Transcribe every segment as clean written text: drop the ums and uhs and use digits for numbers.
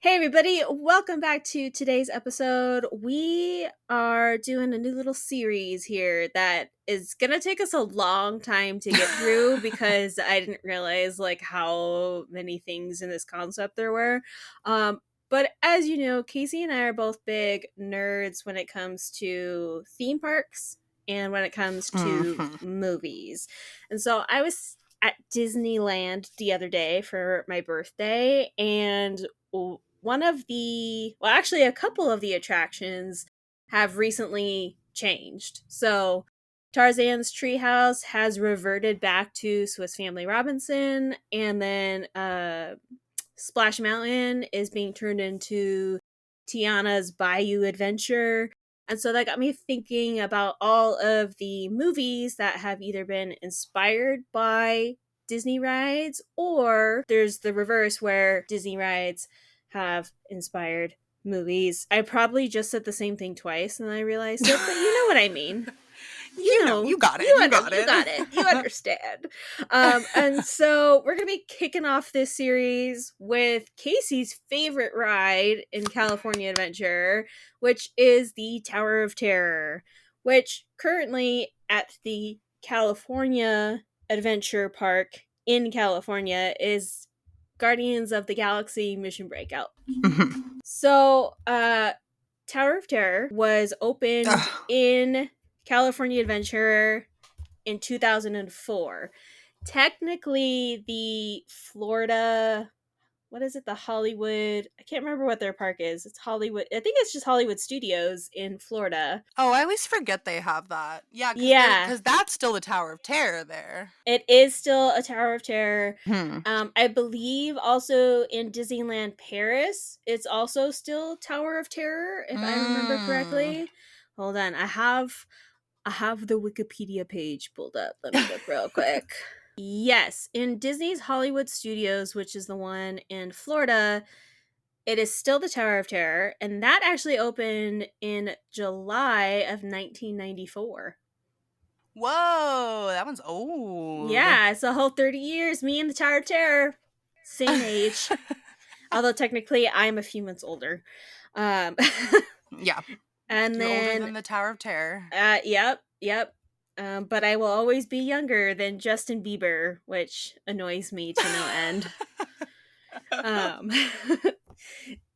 Hey everybody, welcome back to today's episode. We are doing a new little series here that is going to take us a long time to get through because I didn't realize how many things in this concept there were. But as you know, Casey and I are both big nerds when it comes to theme parks and when it comes to Mhm. movies. And so I was at Disneyland the other day for my birthday, and one of actually, a couple of the attractions have recently changed. So, Tarzan's Treehouse has reverted back to Swiss Family Robinson, and then Splash Mountain is being turned into Tiana's Bayou Adventure. And so that got me thinking about all of the movies that have either been inspired by Disney rides, or there's the reverse where Disney rides have inspired movies. I probably just said the same thing twice and I realized it, but you know what I mean. You got it. You got You it. got it. You understand. And so we're gonna be kicking off this series with Casey's favorite ride in California Adventure, which is the Tower of Terror, which currently at the California Adventure Park in California is Guardians of the Galaxy Mission Breakout. Mhm. So, Tower of Terror was opened Ugh. in California Adventure in 2004. Technically, the Florida, what is it? The Hollywood, I can't remember what their park is. It's Hollywood. I think it's just Hollywood Studios in Florida. Oh, I always forget they have that. Yeah, Yeah, because that's still the Tower of Terror there. it is still a Tower of Terror. Hmm. I believe also in Disneyland Paris, it's also still Tower of Terror, if I remember Mm. correctly. Hold on, I have the Wikipedia page pulled up. Let me look real quick. Yes, in Disney's Hollywood Studios, which is the one in Florida, it is still the Tower of Terror, and that actually opened in July of 1994. Whoa, that one's old. Yeah, it's a whole 30 years. Me and the Tower of Terror, same age. Although technically I'm a few months older. Um, Yeah, and you're older then, than the Tower of Terror. yep. But I will always be younger than Justin Bieber, which annoys me to no end. Um,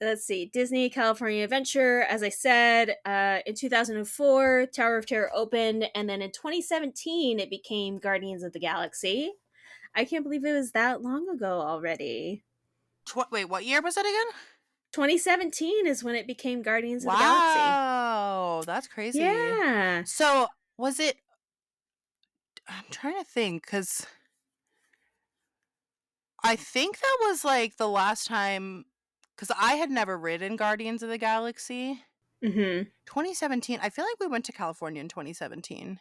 let's see. Disney California Adventure, as I said, in 2004, Tower of Terror opened, and then in 2017, it became Guardians of the Galaxy. I can't believe it was that long ago already. Wait, what year was it again? 2017 is when it became Guardians of the Galaxy. Wow, that's crazy. Yeah. So, was it? I'm trying to think because I think that was like the last time because I had never ridden Guardians of the Galaxy. Mm-hmm. 2017. I feel like we went to California in 2017.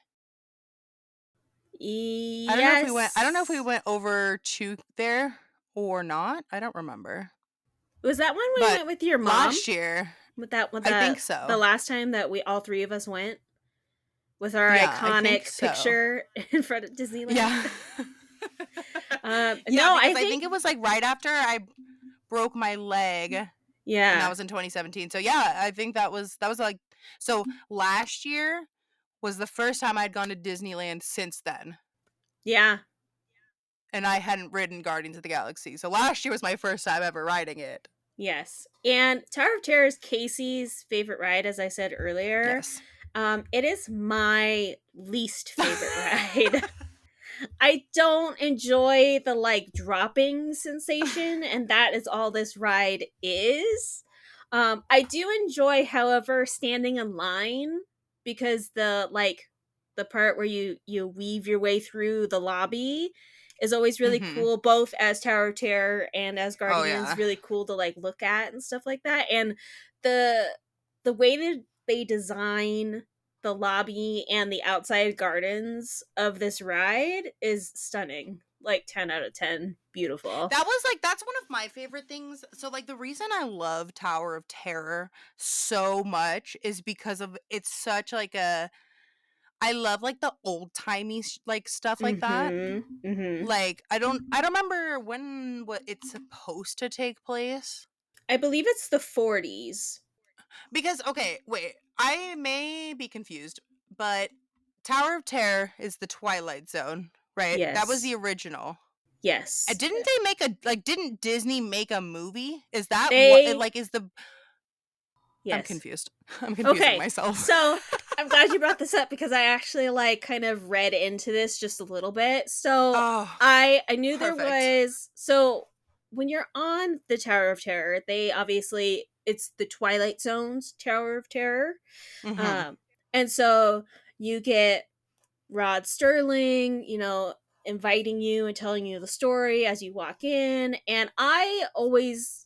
I don't know if we Yes. went over to there or not. I don't remember. Was that when we But went with your mom? last year, With I think the so. last time that we all three of us went with our Yeah, I think iconic so. picture in front of Disneyland. Yeah. Yeah, No, because I I think think it was like right after I broke my leg and that yeah. was in 2017. So yeah, I think that was like so last year was the first time I'd gone to Disneyland since then. Yeah. And I hadn't ridden Guardians of the Galaxy. So last year was my first time ever riding it. Yes. And Tower of Terror is Casey's favorite ride, as I said earlier. Yes. It is my least favorite ride. I don't enjoy the dropping sensation, and that is all this ride is. I do enjoy, however, standing in line because the part where you weave your way through the lobby is always really Mhm. cool, both as Tower of Terror and as Oh Guardians. yeah. Really cool to look at and stuff like that. And the the way that they design the lobby and the outside gardens of this ride is stunning. Like 10 out of 10. Beautiful. That's one of my favorite things. So like the reason I love Tower of Terror so much is because of it's such like a I love like the old-timey like stuff like that. Mhm. Mhm. Like I don't remember when what it's supposed to take place. I believe it's the 40s. Because okay, wait, I may be confused, but Tower of Terror is the Twilight Zone, right? That was the Yes. original. Yes. Didn't they make a like? Didn't Disney make a movie? Is that what? They Like, is the? I'm yes. confused. I'm confusing Okay. myself. So, I'm glad you brought this up because I actually like kind of read into this just a little bit. So, Oh, I knew there perfect. was so when you're on the Tower of Terror, they obviously it's the Twilight Zone's Tower of Terror. Mm-hmm. Um and so you get Rod Sterling, inviting you and telling you the story as you walk in. And I always,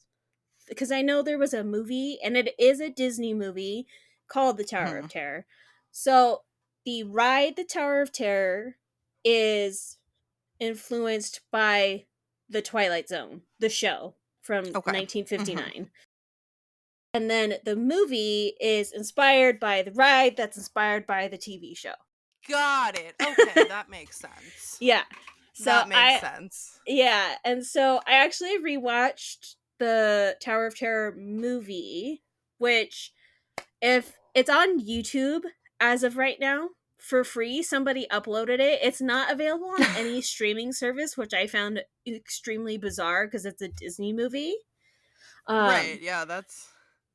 because I know there was a movie, and it is a Disney movie called The Tower Hmm. of Terror. So the ride, The Tower of Terror, is influenced by The Twilight Zone, the show from Okay. Hmm. 1959. And then the movie is inspired by the ride that's inspired by the TV show. Got it. Okay, that makes sense. Yeah. So That makes I sense. Yeah, and so I actually rewatched the Tower of Terror movie, which if it's on YouTube as of right now for free, somebody uploaded it. It's not available on any streaming service, which I found extremely bizarre because it's a Disney movie. Right. Um Yeah. That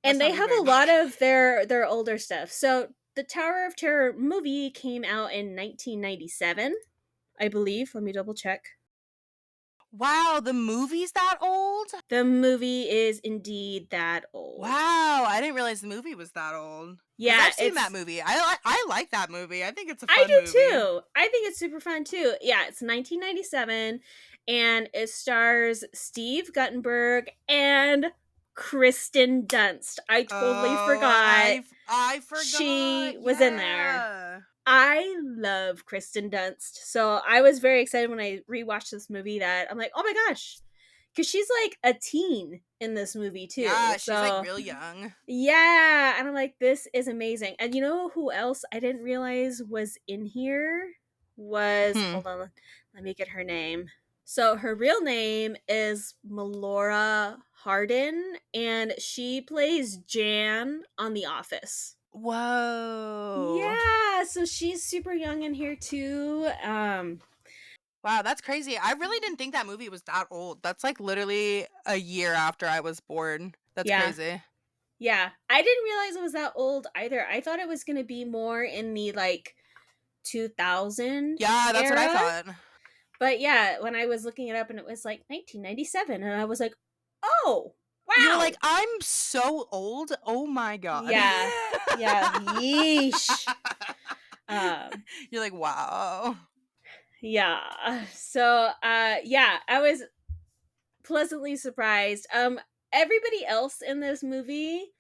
and they sounds have very a lot bizarre. of their older stuff. So the Tower of Terror movie came out in 1997, I believe. Let me double check. Wow, the movie's that old? The movie is indeed that old. Wow, I didn't realize the movie was that old. Because Yeah, I've seen that it's movie. I like that movie. I think it's a I fun do movie. too. I think it's super fun too. Yeah, it's 1997 and it stars Steve Guttenberg and Kristen Dunst. I totally Oh, forgot I she forgot. was in there. Yeah. I love Kristen Dunst. So I was very excited when I rewatched this movie that I'm like, "Oh my gosh." Cuz she's like a teen in this movie too. Yeah, she's like So real young. yeah, and I'm like, this is amazing. And you know who else I didn't realize was in here? Was Hmm. hold on, let me get her name. So her real name is Melora Hardin, and she plays Jan on The Office. Whoa. Yeah, so she's super young in here too. Wow, that's crazy. I really didn't think that movie was that old. That's like literally a year after I was born. That's Yeah, crazy. yeah. I didn't realize it was that old either. I thought it was gonna be more in the like 2000 Yeah, that's what I era. thought. But yeah, when I was looking it up and it was like 1997, and I was like, oh, You're like, wow. I'm so old. Oh my god. Yeah. Yeah. Yeesh. Um, You're like, wow. yeah. So yeah, I was pleasantly surprised. Everybody else in this movie,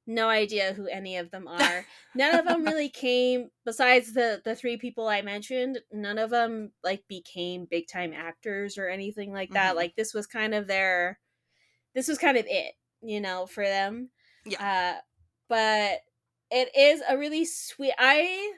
no idea who any of them are. None of them really came besides the three people I mentioned. None of them like became big time actors or anything like that. Hmm. Like this was kind of it, for them. Yeah. Uh, but it is a really sweet. I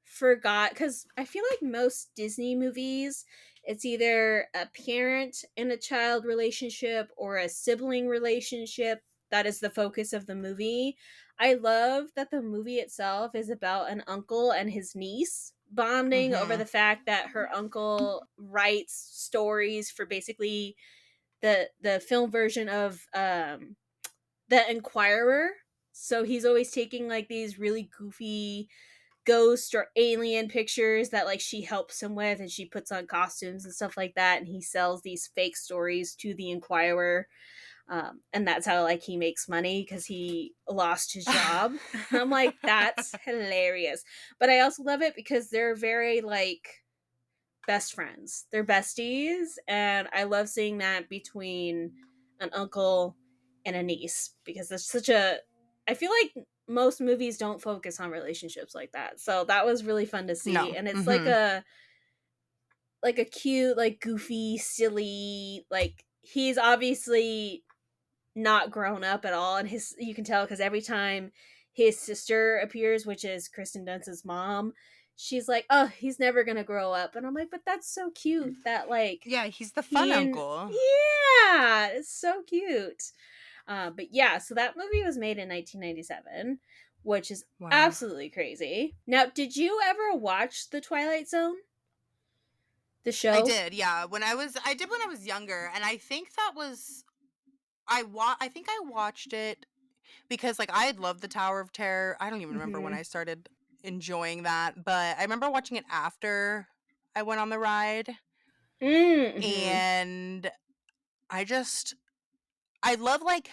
forgot because I feel like most Disney movies, it's either a parent and a child relationship or a sibling relationship that is the focus of the movie. I love that the movie itself is about an uncle and his niece bonding over Hmm. the fact that her uncle writes stories for basically the film version of the Inquirer. So he's always taking like these really goofy ghost or alien pictures that like she helps him with, and she puts on costumes and stuff like that, and he sells these fake stories to the Inquirer. And that's how like he makes money because he lost his job. I'm like, that's hilarious. But I also love it because they're very like best friends. They're besties, and I love seeing that between an uncle and a niece because it's such a I feel like most movies don't focus on relationships like that. So that was really fun to see, No. and it's Hmm. like a cute, like goofy, silly, like he's obviously not grown up at all, and his you can tell because every time his sister appears, which is Kristen Dunst's mom, she's like, "Oh, he's never gonna grow up," and I'm like, "But that's so cute that like Yeah, he's the fun he and uncle. yeah, it's so cute." But yeah, so that movie was made in 1997, which is Wow. absolutely crazy. Now, did you ever watch The Twilight Zone, the I show? did, yeah. I did when I was younger, and I think that was I think I watched it because like I had loved the Tower of Terror. I don't even remember when Mm-hmm. I started enjoying that, but I remember watching it after I went on the ride, Mm-hmm. and I just I love like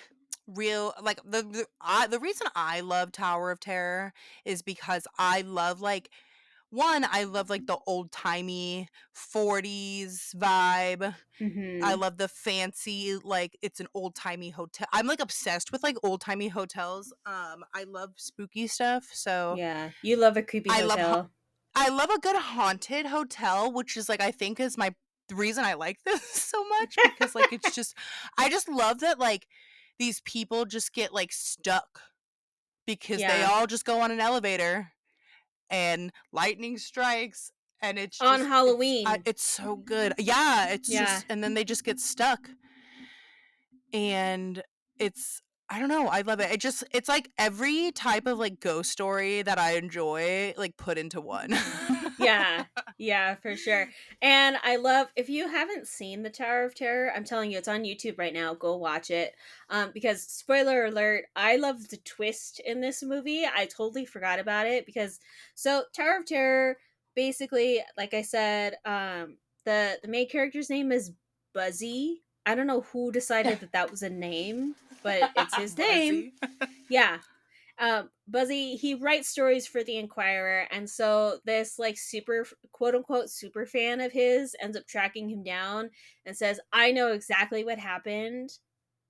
real like the reason I love Tower of Terror is because I love like one, I love like the old timey 40s vibe. I Mm-hmm. love the fancy, like it's an old timey hotel. I'm like obsessed with like old timey hotels. I love spooky stuff, so Yeah, you love a creepy I love hotel. I love a good haunted hotel, which is like I think is my the reason I like this so much because like it's just I just love that like these people just get like stuck because they Yeah, all just go on an elevator and lightning strikes and on Halloween. it's so good. Yeah, it's Yeah. just and then they just get stuck and it's I don't know, I love it. It's like every type of like ghost story that I enjoy like put into one. Yeah, yeah, for sure. And I love, if you haven't seen The Tower of Terror, I'm telling you, it's on YouTube right now. Go watch it. Because spoiler alert, I love the twist in this movie. I totally forgot about it because so Tower of Terror, basically, like I said, the main character's name is Buzzy. I don't know who decided that that was a name, but it's his name. Buzzy. Yeah, Buzzy, he writes stories for the Inquirer, and so this like super quote unquote super fan of his ends up tracking him down and says, "I know exactly what happened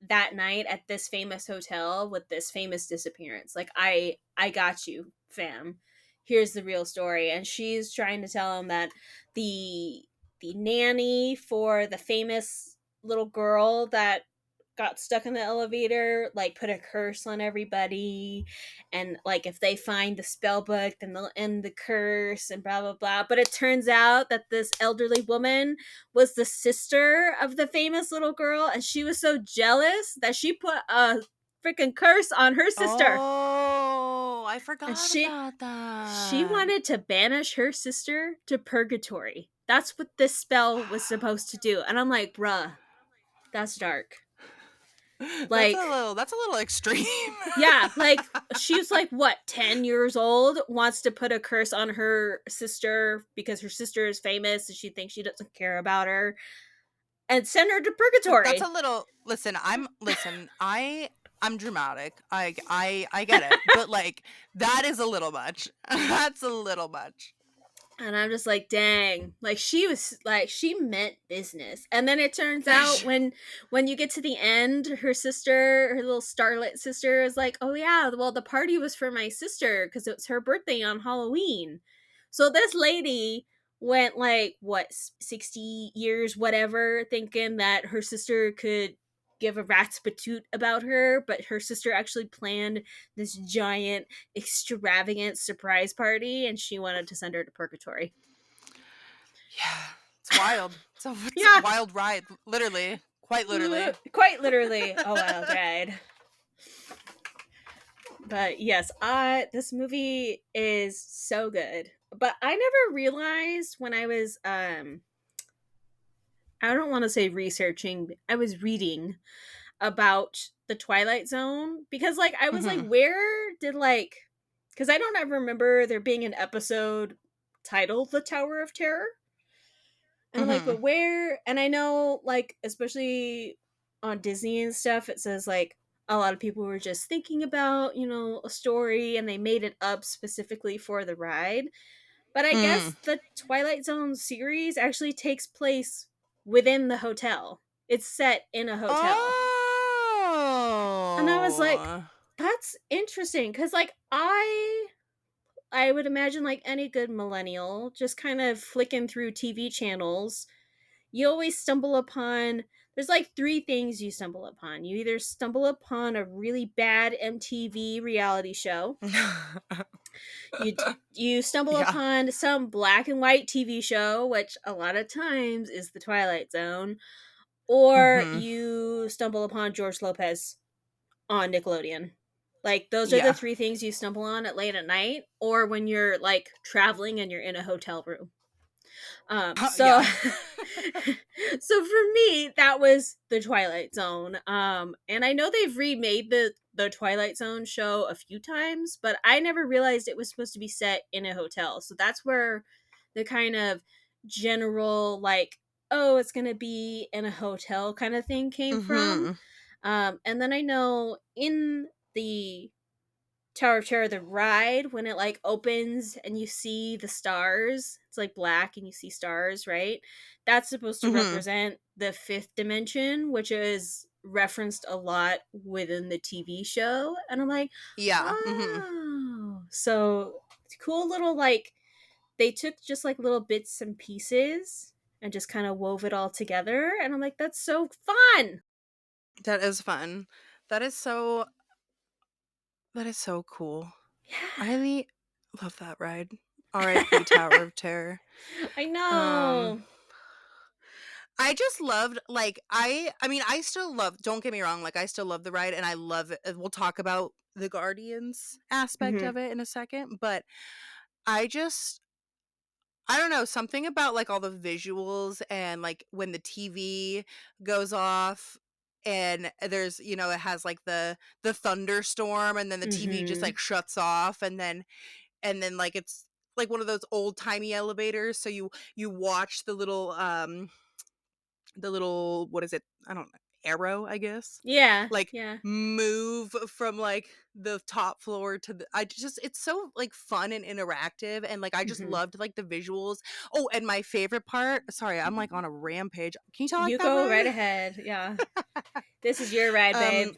that night at this famous hotel with this famous disappearance. Like I got you, fam. Here's the real story." And she's trying to tell him that the the nanny for the famous little girl that got stuck in the elevator like put a curse on everybody, and like if they find the spell book then they'll end the curse and blah blah blah. But it turns out that this elderly woman was the sister of the famous little girl, and she was so jealous that she put a freaking curse on her sister. Oh, I And forgot she about she that. wanted to banish her sister to purgatory. That's what this spell was supposed to do. And I'm like, bruh, that's dark. Like, That's a little extreme. yeah, like she's like what, 10 years old, wants to put a curse on her sister because her sister is famous and she thinks she doesn't care about her, and send her to That's a purgatory. little I'm dramatic. I get it. But like that is a little much. That's a little much. And I'm just like, dang, like she was like she meant business. And then it turns out when you get to the end, her sister, her little starlet sister, is like, oh yeah, well the party was for my sister because it was her birthday on Halloween. So this lady went like what, 60 years whatever, thinking that her sister could give a rat's patoot about her, but her sister actually planned this giant extravagant surprise party and she wanted to send her to purgatory. Yeah. It's wild. It's a Yeah, wild ride, literally. Quite literally. quite literally a wild ride. But yes, this movie is so good. But I never realized when I was I don't want to say researching, I was reading about the Twilight Zone because like I was like, Mhm. where did like, because I don't ever remember there being an episode titled The Tower of Terror. And I'm like, Mhm. but where? And I know, like, especially on Disney and stuff, it says like a lot of people were just thinking about, a story and they made it up specifically for the ride. But I Mm. guess the Twilight Zone series actually takes place within the hotel. It's set in a hotel. And I was like, Oh. that's interesting because like I would imagine like any good millennial just kind of flicking through TV channels, you always stumble upon, there's like three things you stumble upon. You either stumble upon a really bad MTV reality show, you stumble Yeah. upon some black and white TV show, which a lot of times is the Twilight Zone, or Mhm. you stumble upon George Lopez. on Nickelodeon. Like, those are the Yeah. 3 things you stumble on at late at night or when you're, like, traveling and you're in a hotel room. So Yeah. so for me, that was The Twilight Zone. And I know they've remade the Twilight Zone show a few times, but I never realized it was supposed to be set in a hotel. So that's where the kind of general, like, oh, it's gonna be in a hotel kind of thing came from. Mhm. And then I know in the Tower of Terror, the ride, when it like opens and you see the stars, it's like black and you see stars, right? That's supposed to Mhm. represent the fifth dimension, which is referenced a lot within the TV show. And I'm like, Yeah. Mhm. oh, so it's cool little, like, they took just like little bits and pieces and just kind of wove it all together. And I'm like, that's so fun. That is fun. That is so cool. I Yeah. really love that ride. R.I.P. Tower of Terror. I Um know. I just loved like I mean I still love, don't get me wrong, like I still love the ride and I love it. We'll talk about the Guardians aspect Hmm. of it in a second, but I just I don't know, something about like all the visuals and like when the TV goes off and there's, it has like the thunderstorm and then the TV just Hmm. like shuts off and then like it's like one of those old-timey elevators, so you watch the little what is it? I don't know, arrow, I guess. Yeah. Like Yeah. move from like the top floor to the I just it's so like fun and interactive and like I just Hmm. loved like the visuals. Oh, and my favorite part, sorry, I'm like on a rampage. Can you tell I like You that go right ride? ahead. Yeah. This is your ride, babe. um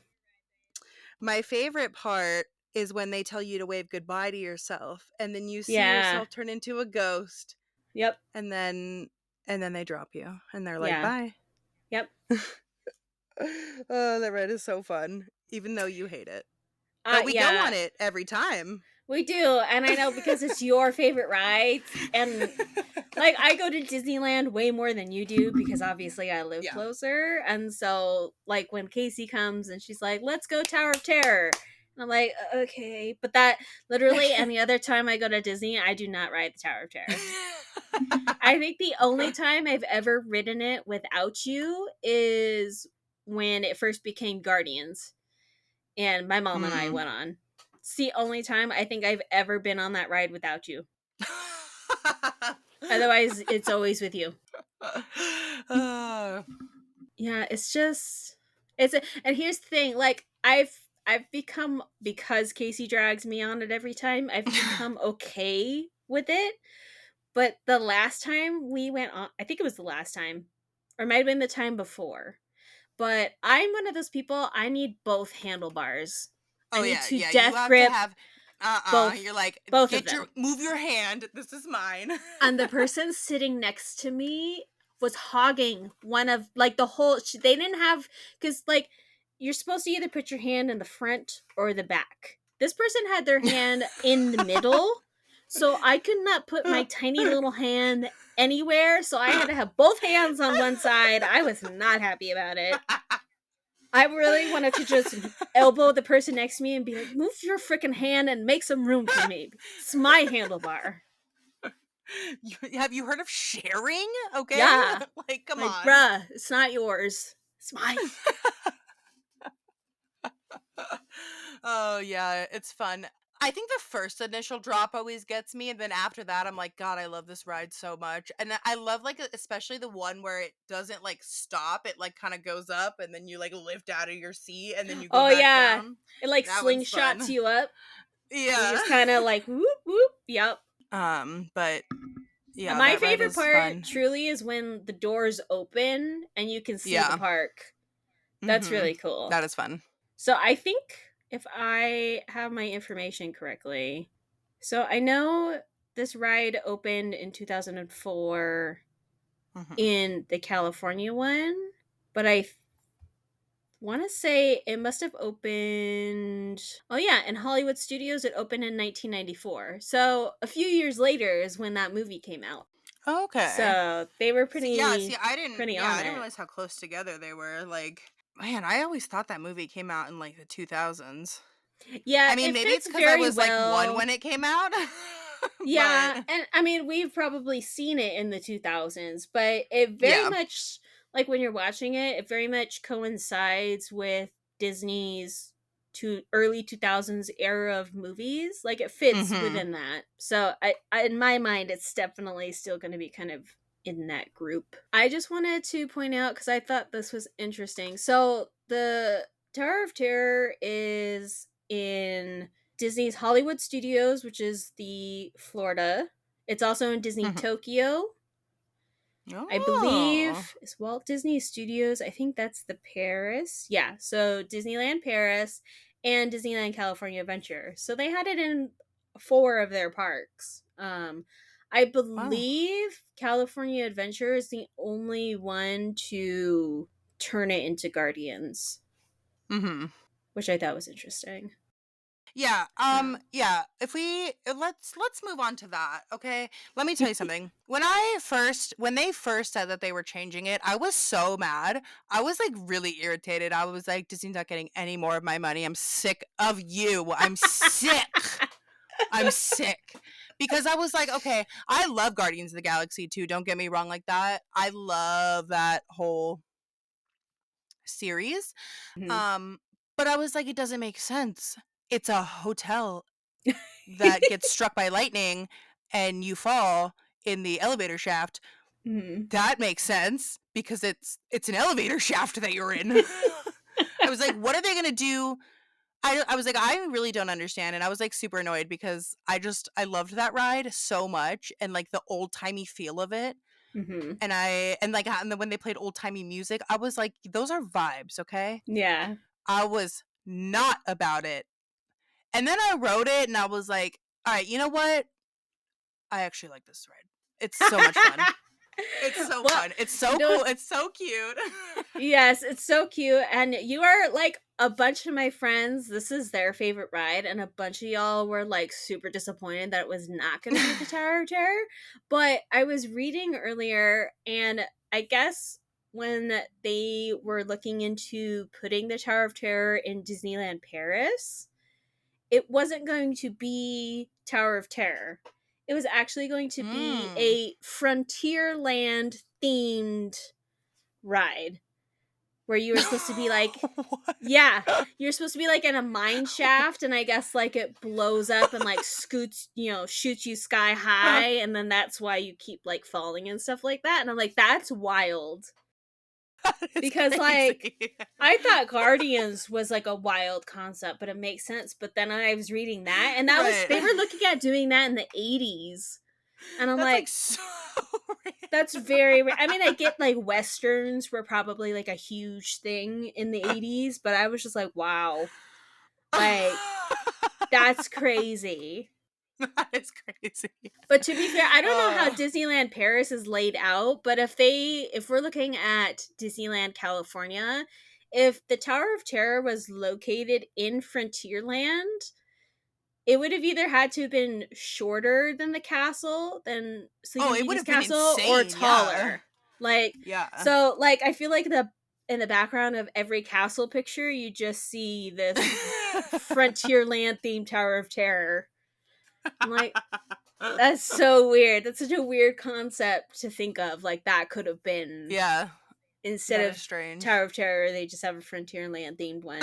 my favorite part is when they tell you to wave goodbye to yourself and then you see Yeah. yourself turn into a ghost Yep. and then they drop you and they're like Yeah. bye. Yep. Oh, that ride is so fun, even though you hate it. But we go on Yeah. it every time. We do. And I know because it's your favorite rides. And like, I go to Disneyland way more than you do because obviously I live Yeah. closer. And so, like, when Casey comes and she's like, let's go Tower of Terror. And I'm like, okay. But that literally any other time I go to Disney, I do not ride the Tower of Terror. I think the only time I've ever ridden it without you is when it first became Guardians and my mom and I Hmm. went on. It's the only time I think I've ever been on that ride without you. Otherwise, it's always with you. Uh, Yeah, it's just and here's the thing, like I've become, because Casey drags me on it every time, I've become okay with it. But the last time we went on, I think it was the last time, or it might have been the time before. But I'm one of those people, I need both handlebars. I oh need yeah, to yeah. You death have to grip have. both You're like, both of get your them. move your hand. This is mine. And the person sitting next to me was hogging one of, like, the whole, they didn't have, because like you're supposed to either put your hand in the front or the back. This person had their hand in the middle, so I could not put my tiny little hand anywhere, so I had to have both hands on one side. I was not happy about it. I really wanted to just elbow the person next to me and be like, move your freaking hand and make some room for me. It's my handlebar. Have you heard of sharing? Okay, Yeah. like come Like, on. bruh, it's not yours. It's mine. Oh yeah, it's fun. I think the first initial drop always gets me, and then after that, I'm like, God, I love this ride so much, and I love like especially the one where it doesn't like stop; it like kind of goes up, and then you like lift out of your seat, and then you go Oh, back yeah. down. It like That one's slingshots fun. you up. You Yeah. just kind of like whoop, whoop. Yep. But yeah, My that ride favorite is part fun. truly is when the doors open and you can see the Yeah. park. That's Mm-hmm. really cool. That is fun. So I think, if I have my information correctly, so I know this ride opened in 2004 Mm-hmm. in the California one, but I want to say it must have opened. Oh yeah, in Hollywood Studios it opened in 1994. So a few years later is when that movie came out. Okay. So they were See, yeah, pretty I didn't. pretty Yeah, on I didn't it. realize how close together they were. Like. Man, I always thought that movie came out in, like, the 2000s. Yeah, I mean, it maybe it's fits because I very was, like, 1 well. when it came out, Yeah, but and I mean, we've probably seen it in the 2000s, but it very yeah. much, like when you're watching it, it very much coincides with Disney's early 2000s era of movies. Like it fits Mhm. within that. So I in my mind it's definitely still going to be kind of in that group. I just wanted to point out cuz I thought this was interesting. So the Tower of Terror is in Disney's Hollywood Studios, which is the Florida. It's also in Disney Mhm. Tokyo. I Oh. believe is Walt Disney Studios. I think that's the Paris. Yeah, so Disneyland Paris and Disneyland California Adventure. So they had it in 4 of their parks. I Wow. believe California Adventure is the only one to turn it into Guardians, Mhm. which I thought was interesting. Yeah, Um, yeah, if we let's move on to that, okay? Let me tell you something. When they first said that they were changing it, I was so mad. I was, like, really irritated. I was like, "Disney's not getting any more of my money. I'm sick of you. I'm sick. I'm sick." Because I was like, "Okay, I love Guardians of the Galaxy too, don't get me wrong like that. I love that whole series." mhm. Um, but I was like, "It doesn't make sense. It's a hotel that gets struck by lightning and you fall in the elevator shaft, Mhm. that makes sense because it's an elevator shaft that you're in." I was like, "What are they gonna do?" I was like, "I really don't understand," and I was, like, super annoyed because I loved that ride so much and, like, the old-timey feel of it, Mhm. and then when they played old-timey music, I was like, "Those are vibes, okay?" Yeah. I was not about it, and then I wrote it and I was like, "Alright, you know what? I actually like this ride. It's so much fun. It's so Well, fun. It's you so know cool. what's It's so cute." yes, it's so cute. And you are like a bunch of my friends. This is their favorite ride, and a bunch of y'all were like super disappointed that it was not going to be the Tower of Terror. But I was reading earlier, and I guess when they were looking into putting the Tower of Terror in Disneyland Paris, it wasn't going to be Tower of Terror. It was actually going to be Mm. a Frontierland themed ride where you were supposed to be like, What? yeah, you're supposed to be like in a mine shaft, and I guess like it blows up and like scoots, shoots you sky high, and then that's why you keep like falling and stuff like that. And I'm like, that's wild. It's Because like crazy. I thought Guardians was like a wild concept, but it makes sense. But then I was reading that, and Right. they were looking at doing that in the 80s. And I'm That's, like, like, so that's random. very I mean, I get like westerns were probably like a huge thing in the 80s, but I was just like, wow. Like that's crazy. That is crazy. But to be fair, I don't know how Uh, Disneyland Paris is laid out, but if we're looking at Disneyland California, if the Tower of Terror was located in Frontierland, it would have either had to have been shorter than the castle, than oh, Sleeping it Beauty's would've been castle, or insane, yeah. taller. Like Yeah. so like I feel like the in the background of every castle picture, you just see this Frontierland themed Tower of Terror. I'm like, that's so weird. That's such a weird concept to think of. Like that could have been Yeah, instead that of is strange. Tower of Terror, they just have a Frontierland themed one.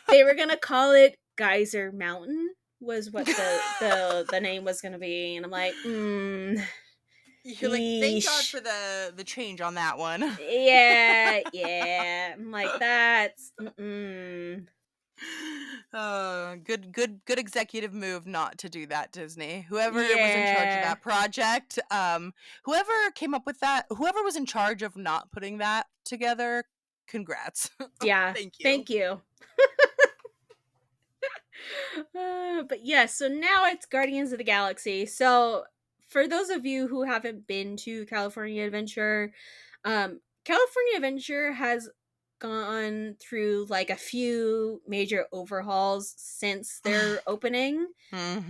They were gonna call it Geyser Mountain was what the name was gonna be, and I'm like, You're like, "Thank God yeesh. for the change on that one." Yeah, yeah. I'm like, that's mm-mm. Good executive move not to do that, Disney. Whoever was in charge of Yeah. that project, whoever came up with that, whoever was in charge of not putting that together, congrats. Yeah. Thank you. Thank you. But yeah, so now it's Guardians of the Galaxy. So for those of you who haven't been to California Adventure, California Adventure has gone through like a few major overhauls since their opening.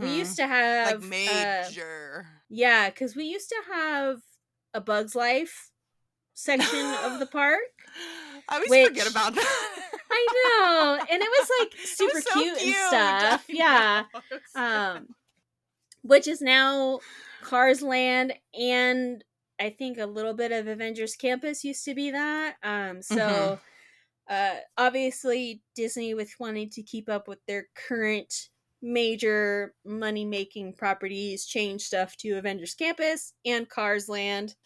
We used Mhm. to Like, have major. yeah, cuz we used to have a Bugs Life section of the park, I always forget which about that. I know, and it was like It super was so cute and cute. stuff. I Yeah. know. It was so Um, which is now Cars Land, and I think a little bit of Avengers Campus used to be that. Mhm. Obviously Disney, with wanting to keep up with their current major money making properties, changed stuff to Avengers Campus and Cars Land.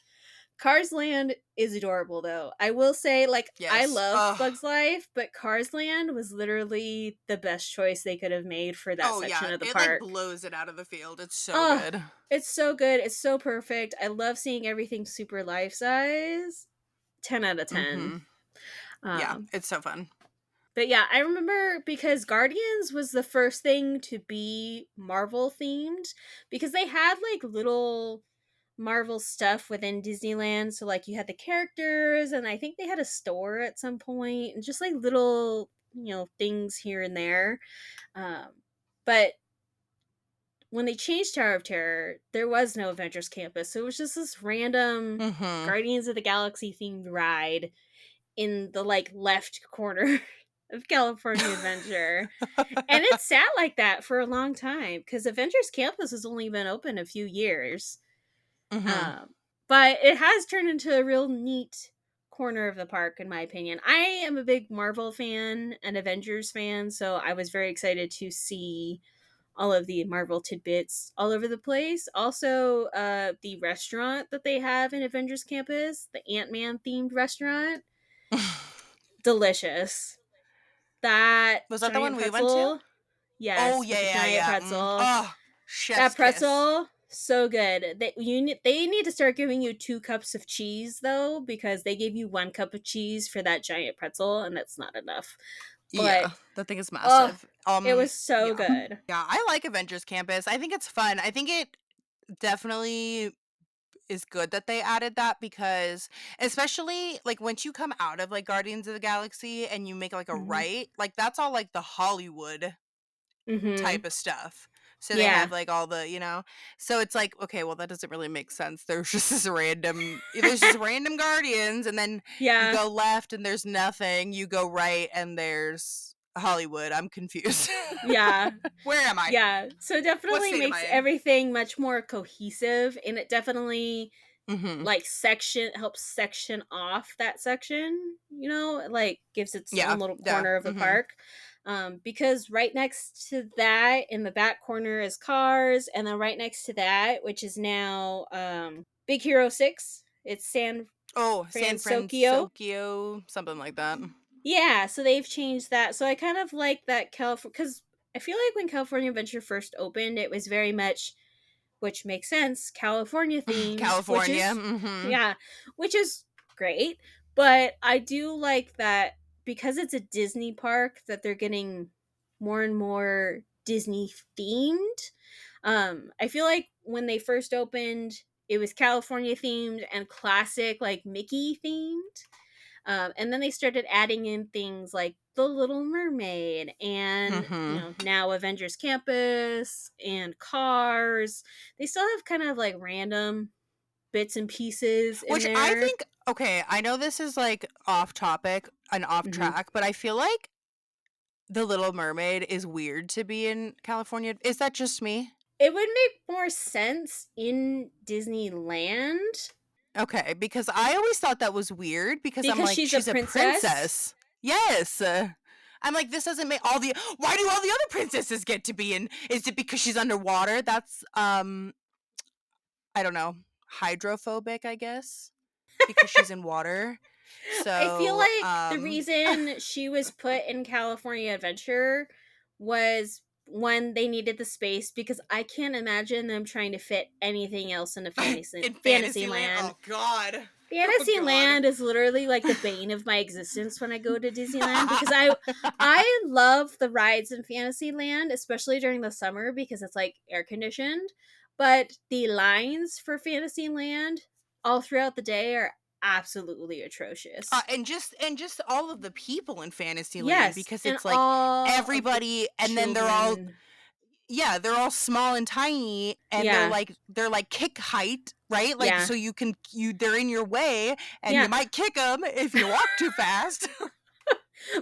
Cars Land is adorable though. I will say, like, I Yes. love Oh. Bugs Life, but Cars Land was literally the best choice they could have made for that Oh section yeah. of the It like park. blows it out of the field. It's so Oh, good. it's so good. It's so perfect. I love seeing everything super life size. 10 out of 10. Mhm. Yeah, Um, it's so fun. but yeah, I remember because Guardians was the first thing to be Marvel themed, because they had like little Marvel stuff within Disneyland. So like you had the characters, and I think they had a store at some point, and just like little, things here and there. Um, but when they changed Tower of Terror, there was no Avengers Campus. So it was just this random Mhm. Guardians of the Galaxy themed ride in the like left corner of California Adventure. And it sat like that for a long time because Avengers Campus has only been open a few years. Mhm. Um, but it has turned into a real neat corner of the park, in my opinion. I am a big Marvel fan and Avengers fan, so I was very excited to see all of the Marvel tidbits all over the place. Also, the restaurant that they have in Avengers Campus, the Ant-Man themed restaurant, delicious. That Was that the one giant we went to? pretzel, Oh yes, with yeah, the yeah, giant yeah. pretzel. Oh, chef's That kiss. pretzel, so good. They need to start giving you 2 cups of cheese though, because they gave you 1 cup of cheese for that giant pretzel, and that's not enough. But Yeah, that thing is oh, massive. it was so Yeah. good. Yeah, I like Avengers Campus. I think it's fun. I think it definitely is good that they added that because especially like once you come out of like Guardians of the Galaxy and you make like a Hmm. right, like that's all like the Hollywood Hmm. type of stuff. So they Yeah, have like all the, so it's like, okay, well that doesn't really make sense. There's just random guardians and then you yeah, go left and there's nothing. You go right and there's Hollywood. I'm confused. yeah. Where am I? Yeah, so it What definitely state am makes I in? everything much more cohesive, and it definitely Mhm. like section helps section off that section, like gives its Yeah. own little Yeah. corner of the Mhm. park. Because right next to that in the back corner is Cars, and then right next to that, which is now Big Hero 6, it's San Oh, San Francisco. Francisco, something like that. Yeah, so they've changed that. So I kind of like that California, because I feel like when California Adventure first opened, it was very much, which makes sense, California themed, which California. is, Mhm. yeah, which is great. But I do like that because it's a Disney park that they're getting more and more Disney themed. I feel like when they first opened, it was California themed and classic, like Mickey themed. And then they started adding in things like The Little Mermaid and, Mhm. now Avengers Campus and Cars. They still have kind of like random bits and pieces in Which I there. think, okay, I know this is like off topic and off Hmm. track, but I feel like The Little Mermaid is weird to be in California. Is that just me? It would make more sense in Disneyland Okay, because I always thought that was weird because I'm because like, she's a she's a princess. princess. Yes. I'm like, this doesn't make why do all the other princesses get to be in? Is it because she's underwater? That's, I don't know, hydrophobic, I guess, because she's in water. I feel So, like the reason she was put in California Adventure was when they needed the space, because I can't imagine them trying to fit anything else into in Fantasyland, Fantasyland. oh god. Oh god. Fantasyland is literally like the bane of my existence when I go to Disneyland, because I love the rides in Fantasyland, especially during the summer because it's like air conditioned. But the lines for Fantasyland all throughout the day are absolutely atrocious. And just all of the people in Fantasyland Yes, because and it's like all of the everybody and then they're all children. yeah, they're all small and tiny, and Yeah. they're like kick height, right? Like, Yeah. so they're in your way, and Yeah. you might kick them if you walk too fast.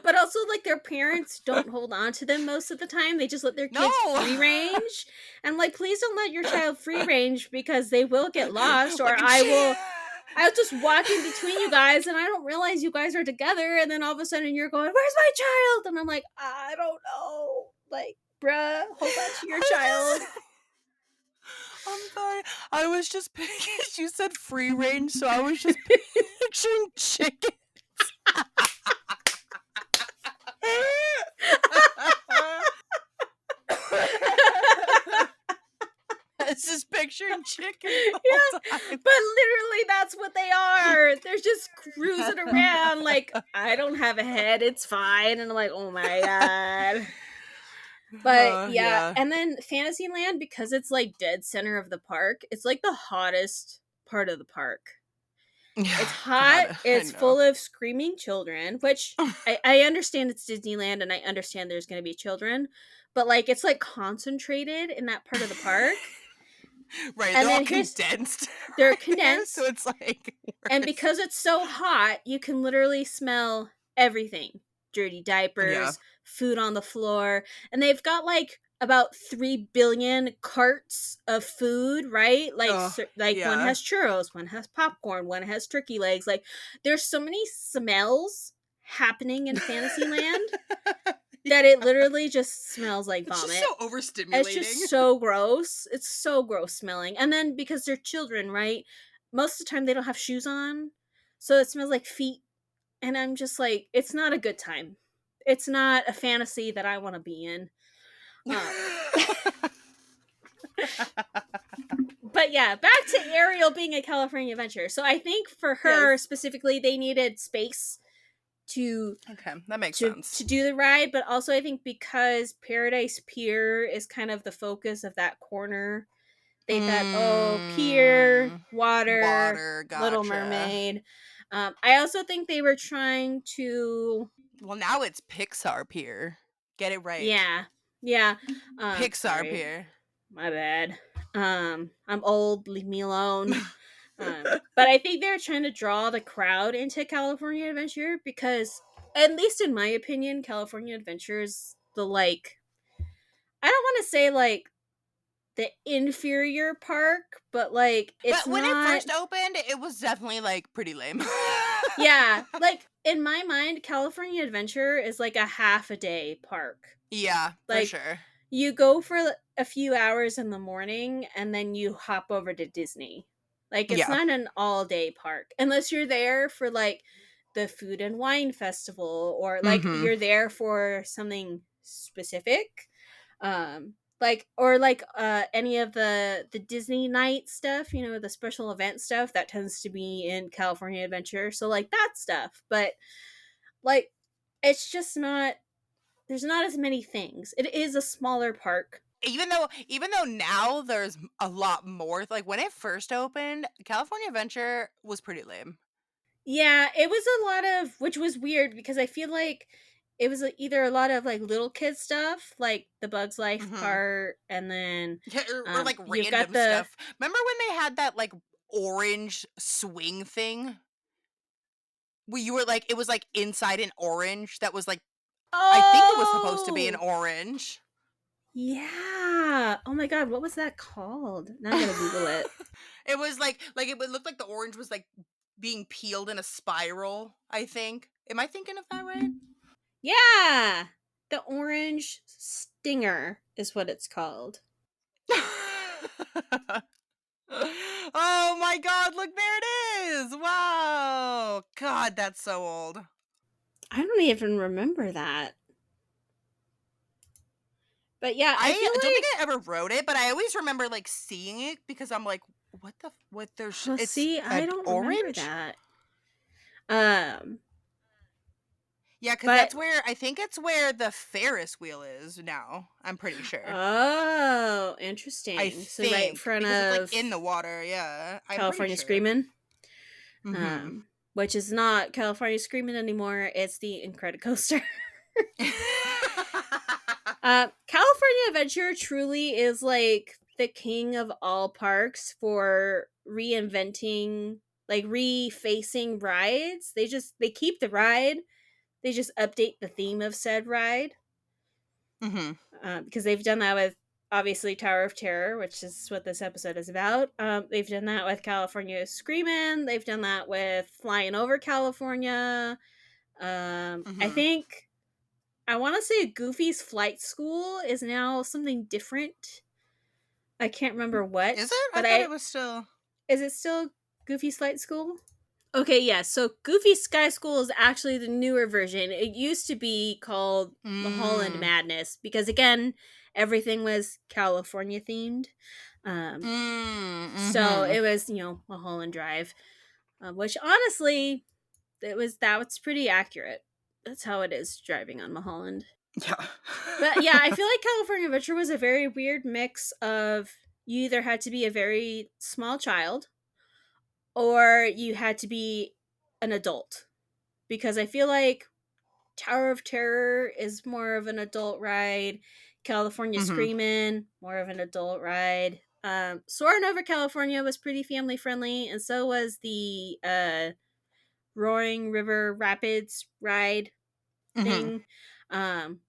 But also, like, their parents don't hold on to them most of the time. They just let their No. kids free range. And like, please don't let your child free range because they will get lost, or Like a chi- I'll just walk in between you guys and I don't realize you guys are together, and then all of a sudden you're going, "Where's my child?" And I'm like, "I don't know." Like, bruh, hold on to your child. I'm sorry. I was just you said free range, so I was just picturing chicken. It's just picturing chicken the whole time. But literally that's what they are. They're just cruising around like, I don't have a head, it's fine. And I'm like, oh my god. But yeah, Yeah. and then Fantasyland, because it's like dead center of the park, it's like the hottest part of the park. It's hot, God, I it's know. full of screaming children, which I understand it's Disneyland and I understand there's gonna be children, but like it's like concentrated in that part of the park. Right, And they're all then here's condensed they're right there, so condensed. it's like And worse. because it's so hot, you can literally smell everything: dirty Yeah. diapers, food on the floor. And they've got like about 3 billion carts of food, right? Like, Oh, like one yeah. has churros, one has popcorn, one has turkey legs. Like, there's so many smells happening in Fantasyland Yeah. that it literally just smells like It's just vomit. so It's overstimulating. just so gross. It's so gross smelling. And then because they're children, right? Most of the time they don't have shoes on. So it smells like feet. And I'm just like, it's not a good time. It's not a fantasy that I want to be in. Um, but yeah, back to Ariel being a California Adventure. So I think for her Yes. specifically, they needed space to Okay, that makes to sense. do the ride, but also I think because Paradise Pier is kind of the focus of that corner, they thought, oh, pier, Mm, water, water, Little gotcha. Mermaid. I also think they were trying to, Well, now it's Pixar Pier. Get it right. yeah, yeah. Pixar Sorry, Pier. my bad. I'm old. Leave me alone. But I think they're trying to draw the crowd into California Adventure because, at least in my opinion, California Adventure is the like. I don't want to say like the inferior park, but like it's But when it not. first opened, it was definitely like pretty lame. Yeah, like in my mind, California Adventure is like a half a day park. Yeah, for Like sure. you go for a few hours in the morning and then you hop over to Disney. Like it's Yeah. not an all day park unless you're there for like the food and wine festival, or like Mm-hmm. you're there for something specific. Like, or like any of the Disney night stuff, you know, the special event stuff that tends to be in California Adventure. So like that stuff, but like it's just not, there's not as many things. It is a smaller park. Even though now there's a lot more, like when it first opened, California Adventure was pretty lame. Yeah, it was a lot of, which was weird because I feel like it was either a lot of like little kid stuff, like the Bugs Life Mm-hmm. part, and then Yeah, or like you've got random the, stuff. Remember when they had that like orange swing thing? Where you were like, it was like inside an orange that was like, I think it was supposed to be an oh orange. yeah, oh my god, what was that called? Now I gotta Google it. It was like it would look like the orange was like being peeled in a spiral, I think. Am I thinking of that right? Yeah, the Orange Stinger is what it's called. Oh my god, look, there it is. Wow. God, that's so old. I don't even remember that. But yeah, I I feel don't think like, I ever wrote it, but I always remember like seeing it because I'm like, what there's well, it's see, an I don't remember orange? that. Um, Yeah, because but that's where I think it's where the Ferris wheel is now. I'm pretty sure. oh, I interesting. So right in think front because it's like of in the water. Yeah, I'm pretty California sure. Screamin', Mm-hmm. which is not California Screamin' anymore. It's the Incredicoaster. California Adventure truly is like the king of all parks for reinventing, like refacing rides. They keep the ride, they just update the theme of said ride. Mhm. Because they've done that with obviously Tower of Terror, which is what this episode is about. They've done that with California Screamin'. They've done that with Flying Over California. I Mhm. think I want to say Goofy's Flight School is now something different. I can't remember Is what, it? I but thought it I was still. is it still Goofy's Flight School? Okay, yeah. So Goofy Sky School is actually the newer version. It used to be called Mulholland Mm. Madness because again, everything was California themed. Um, Mm. so Mhm. it was Mulholland Drive, which honestly, that was pretty accurate. That's how it is driving on Mulholland. Yeah. But yeah, I feel like California Adventure was a very weird mix of you either had to be a very small child or you had to be an adult. Because I feel like Tower of Terror is more of an adult ride, California Mhm. Screamin', more of an adult ride. Soarin' Over California was pretty family friendly, and so was the Roaring River Rapids ride Mhm. thing,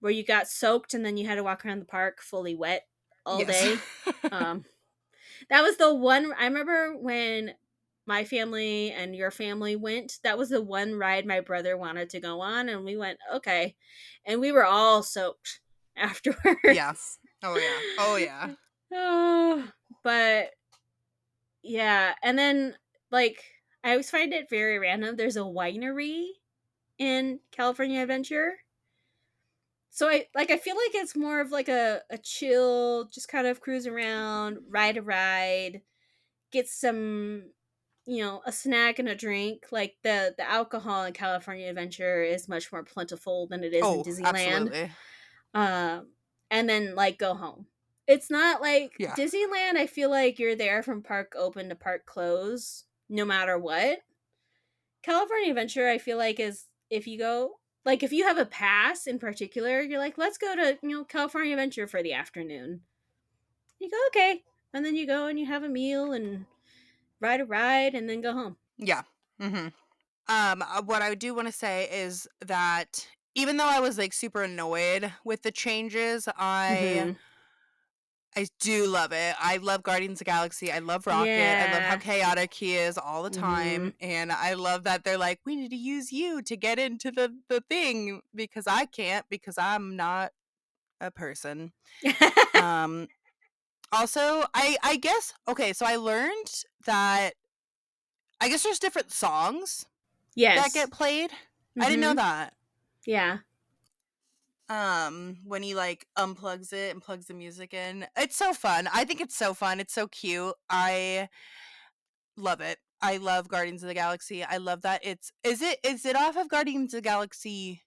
where you got soaked and then you had to walk around the park fully wet all Yes. day. Um, that was the one I remember when my family and your family went. That was the one ride my brother wanted to go on, and we went, okay. And we were all soaked Yeah. afterwards. Oh yeah. Oh yeah. Oh, but yeah. And then, like, I always find it very random. There's a winery in California Adventure. So I feel like it's more of like a chill, just kind of cruise around, ride a ride, get some a snack and a drink. Like the alcohol in California Adventure is much more plentiful than it is in Oh, Disneyland. absolutely. Um and then like go home. It's not like Yeah. Disneyland, I feel like you're there from park open to park close no matter what. California Adventure, I feel like is if you go like if you have a pass in particular, you're like, let's go to, California Adventure for the afternoon. You go, okay. And then you go and you have a meal and ride a ride and then go home. Yeah. Mhm. What I do want to say is that even though I was like super annoyed with the changes, Mm-hmm. I do love it. I love Guardians of the Galaxy. I love Rocket. I love how Yeah. chaotic he is all the Mm-hmm. time. And I love that they're like, we need to use you to get into the thing because I can't because I'm not a person. Um Also, I guess okay, so I learned that I guess there's different songs that Yes. get played. I didn't know Mm-hmm. that. Yeah. When he like unplugs it and plugs the music in. It's so fun. I think it's so fun. It's so cute. I love it. I love Guardians of the Galaxy. I love that is it off of Guardians of the Galaxy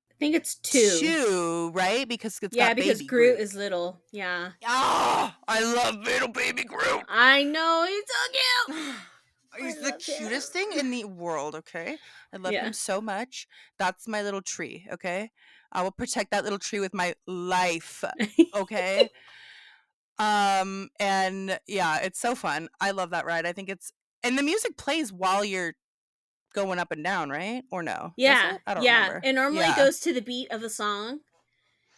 I think it's 2. 2, right? Because it's Yeah, got because baby Groot Groot. is little. Yeah. Ah, I love little baby Groot. I know, he's so cute. I He's the love him. cutest thing in the world, okay? I love Yeah. him so much. That's my little tree, okay? I will protect that little tree with my life, okay? And yeah, it's so fun. I love that ride. I think it's and the music plays while you're going up and down, right? Or no? Does Yeah. it? I don't Yeah. remember. It normally Yeah. goes to the beat of the song.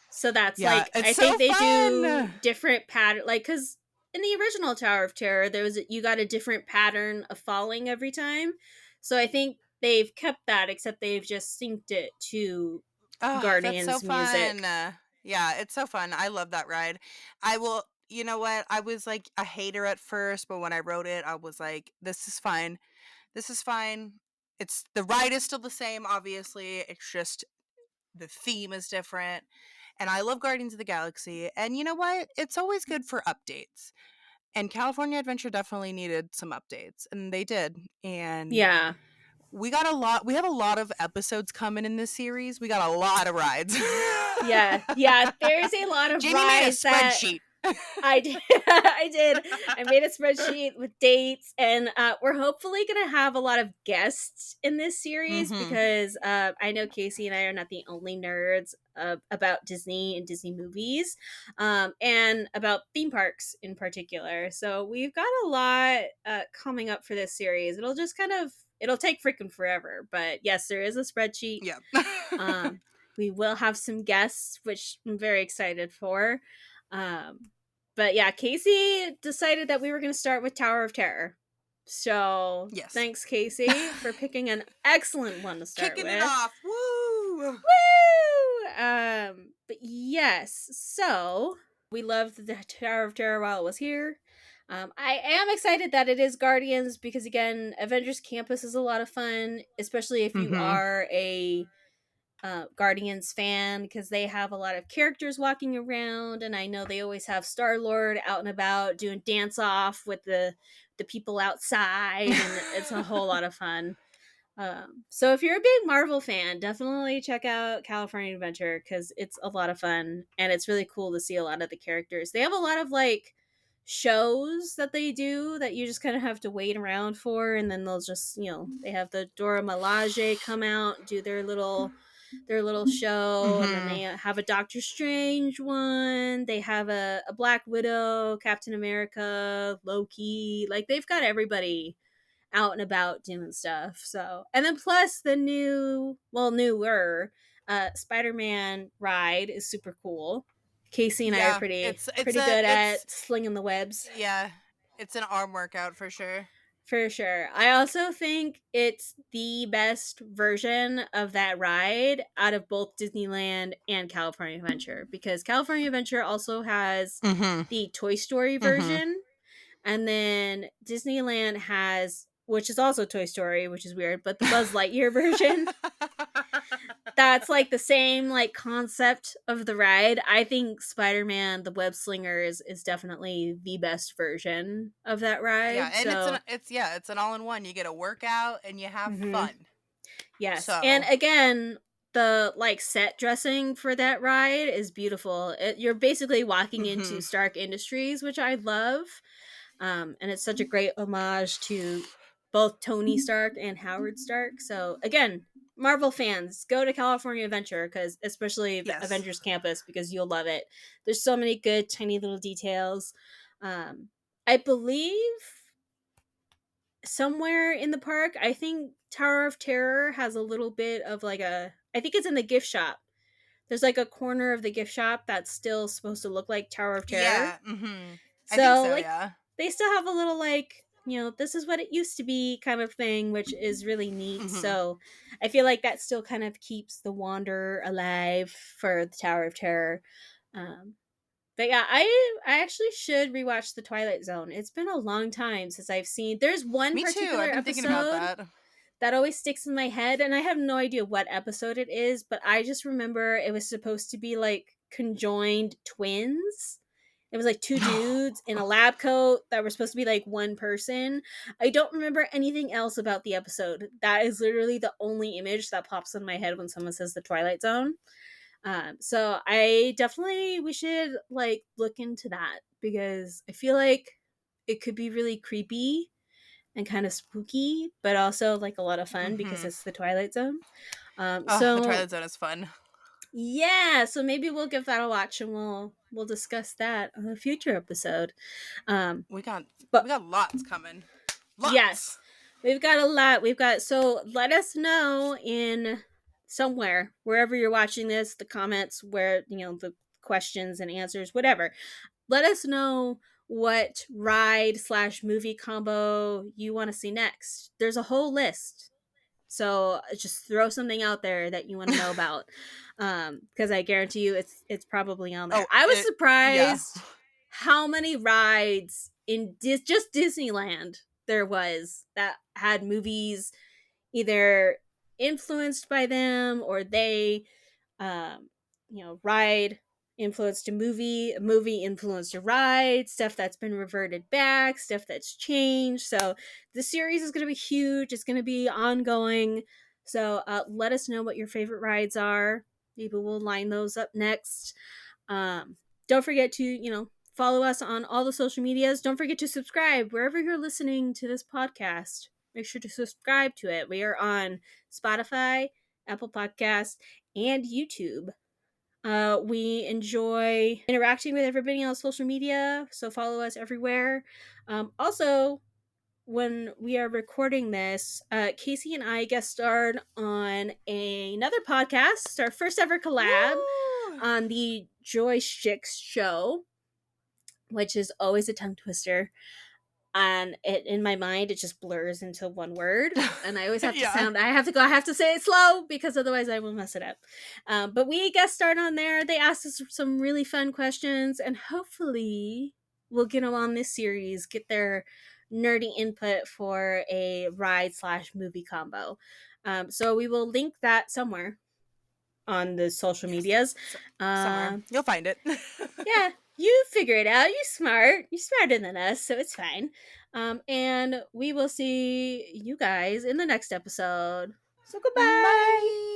So that's Yeah, like it's I so think they do fun. different pattern like cuz in the original Tower of Terror there was you got a different pattern of falling every time. So I think they've kept that except they've just synced it to Oh, that's so Guardians fun. music. Yeah, it's so fun. I love that ride. I will you know what? I was like a hater at first, but when I wrote it, I was like, this is fine. This is fine. It's the ride is still the same, obviously. It's just the theme is different. And I love Guardians of the Galaxy. And you know what? It's always good for updates. And California Adventure definitely needed some updates, and they did. And Yeah. we have a lot of episodes coming in this series. We got a lot of rides. Yeah. Yeah, there's a lot of Jamie made a rides that spreadsheet. I did. I did. I made a spreadsheet with dates, and we're hopefully going to have a lot of guests in this series Mhm. because I know Casey and I are not the only nerds about Disney and Disney movies, and about theme parks in particular. So we've got a lot coming up for this series. It'll just kind of it'll take freaking forever, but yes, there is a spreadsheet. Yep. Um, we will have some guests, which I'm very excited for. Um, but yeah, Casey decided that we were going to start with Tower of Terror. So Yes. thanks, Casey, for picking an excellent one to start Kicking it with. off. Woo! Woo! But yes, so we loved the Tower of Terror while it was here. I am excited that it is Guardians because again, Avengers Campus is a lot of fun, especially if you Mhm. are a Guardians fan because they have a lot of characters walking around, and I know they always have Star Lord out and about doing dance off with the people outside, and it's a whole lot of fun. So if you're a big Marvel fan, definitely check out California Adventure because it's a lot of fun and it's really cool to see a lot of the characters. They have a lot of like shows that they do that you just kind of have to wait around for, and then they'll just they have the Dora Milaje come out do their little show, and then they Mhm. have a Doctor Strange one. They have a Black Widow, Captain America, Loki. Like they've got everybody out and about doing stuff. So, and then plus the newer Spider-Man ride is super cool. Casey and I are Yeah, pretty it's pretty a good it's at slinging the webs yeah, it's an arm workout for sure. for sure. I also think it's the best version of that ride out of both Disneyland and California Adventure because California Adventure also has Mhm. the Toy Story Mhm. version. And then Disneyland has, which is also Toy Story, which is weird, but the Buzz Lightyear version. That's like the same like concept of the ride. I think Spider-Man the Web Slinger is definitely the best version of that Yeah, ride. and So, it's an all-in-one. You get a workout and you have mhm. fun. Yes. And So, again, the like set dressing for that ride is beautiful. You're basically walking into mhm. Stark Industries, which I love. And it's such a great homage to both Tony Stark and Howard Stark. So again, Marvel fans, go to California Adventure because especially the Yes. Avengers Campus because you'll love it. There's so many good tiny little details. Um, I believe somewhere in the park, I think Tower of Terror has a little bit of like I think it's in the gift shop. There's like a corner of the gift shop that's still supposed to look like Tower of Terror. Yeah, mhm. I think So so, like yeah. they still have a little like this is what it used to be kind of thing, which is really neat. Mhm. So I feel like that still kind of keeps the wonder alive for the Tower of Terror. Um, but yeah, I actually should rewatch the Twilight Zone. It's been a long time since I've seen. There's one Me too. particular I've been thinking about episode that. that always sticks in my head, and I have no idea what episode it is, but I just remember it was supposed to be like conjoined twins. It was like two dudes in a lab coat that were supposed to be like one person. I don't remember anything else about the episode. That is literally the only image that pops in my head when someone says the Twilight Zone. So I definitely we should like look into that because I feel like it could be really creepy and kind of spooky, but also like a lot of fun because Mhm. it's the Twilight Zone. Oh, the So Twilight Zone is fun. yeah, so maybe we'll give that a watch and we'll discuss that on a future episode. Um, We got we but got lots coming. yes, Lots. we've got a lot. We've got so let us know in somewhere wherever you're watching this, the comments where the questions and answers, whatever. Let us know what ride slash movie combo you want to see next. There's a whole list. So just throw something out there that you want to know about, because I guarantee you it's probably on there. Oh, I was yeah. surprised how many rides in just Disneyland there was that had movies either influenced by them or they ride influenced a movie influenced a ride, stuff that's been reverted back, stuff that's changed. So the series is going to be huge. It's going to be ongoing. So let us know what your favorite rides are. Maybe we'll line those up next. Don't forget to follow us on all the social medias. Don't forget to subscribe wherever you're listening to this podcast. Make sure to subscribe to it. We are on Spotify, Apple Podcasts, and YouTube. We enjoy interacting with everybody on social media, so follow us everywhere. Also, when we are recording this, Casey and I guest starred on another podcast, our first ever collab Woo! on the Joysticks show, which is always a tongue twister. And it, in my mind, it just blurs into one word, and I always have to Yeah. I have to say it slow because otherwise I will mess it up. But we guest starred on there. They asked us some really fun questions, and hopefully we'll get them on this series, get their nerdy input for a ride/movie combo. So we will link that somewhere on the social Yes. medias. Somewhere. You'll find it. Yeah, you figure it out. You're smart. You're smarter than us, so it's fine. And we will see you guys in the next episode. So goodbye. Bye.